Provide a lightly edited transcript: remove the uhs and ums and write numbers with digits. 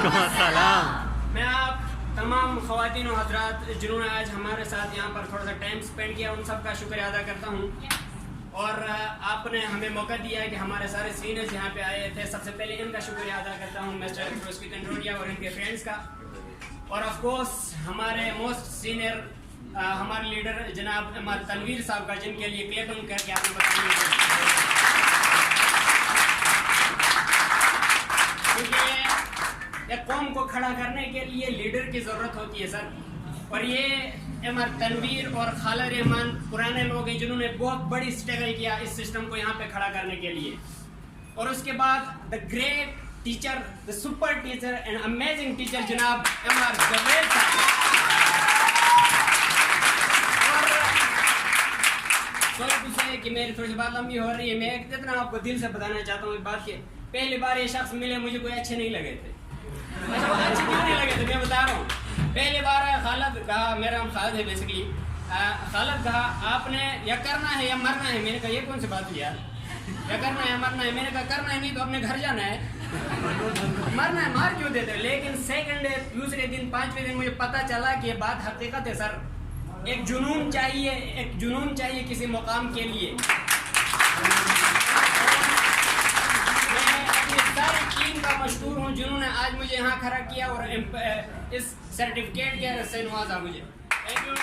وعلیکم السلام. میں آپ تمام خواتین و حضرات جنہوں نے آج ہمارے ساتھ یہاں پر تھوڑا سا ٹائم اسپینڈ کیا ان سب کا شکریہ ادا کرتا ہوں. اور آپ نے ہمیں موقع دیا ہے کہ ہمارے سارے سینئرز یہاں پہ آئے تھے. سب سے پہلے ان کا شکریہ ادا کرتا ہوں مسٹر فروزکی کنڈرولیا اور ان کے فرینڈس کا. اور آف کورس ہمارے موسٹ سینئر ہمارے لیڈر جناب احمد تنویر صاحب کا, جن کے لیے کلیپنگ کر کے آپ نے بتایا. کیونکہ ایک قوم کو کھڑا کرنے کے لیے لیڈر کی ضرورت ہوتی ہے سر. اور یہ احمد تنویر اور خالد رحمان پرانے لوگ ہیں جنہوں نے بہت بڑی اسٹرگل کیا اس سسٹم کو یہاں پہ کھڑا کرنے کے لیے. اور اس کے بعد the great teacher, the super teacher and amazing teacher جناب احمد جاوید صاحب. سوری کہ میری تھوڑی سی بات لمبی ہو رہی ہے. میں اتنا آپ کو دل سے بتانا چاہتا ہوں اس بات کے, پہلی بار یہ شخص ملے مجھے کوئی اچھے نہیں لگے تھے. اچھے کیوں نہیں لگے تھے میں بتا رہا ہوں. پہلی بار خالد کہا, میرا نام خالد ہے بیسکلی, خالد کہا آپ نے یا کرنا ہے یا مرنا ہے. میں نے کہا یہ کون سی بات ہوئی یار, یا کرنا ہے یا مرنا ہے. میں نے کہا کرنا ہے نہیں تو اپنے گھر جانا ہے, مرنا ہے مار کیوں دیتے. لیکن سیکنڈ ڈے, دوسرے دن, پانچویں دن مجھے پتہ چلا کہ یہ بات حقیقت ہے سر. ایک جنون چاہیے, ایک جنون چاہیے کسی مقام کے لیے. ساری ٹیم کا مشکور ہوں جنہوں نے آج مجھے یہاں کھڑا کیا اور اس سرٹیفکیٹ کے سے نوازا مجھے. Thank you.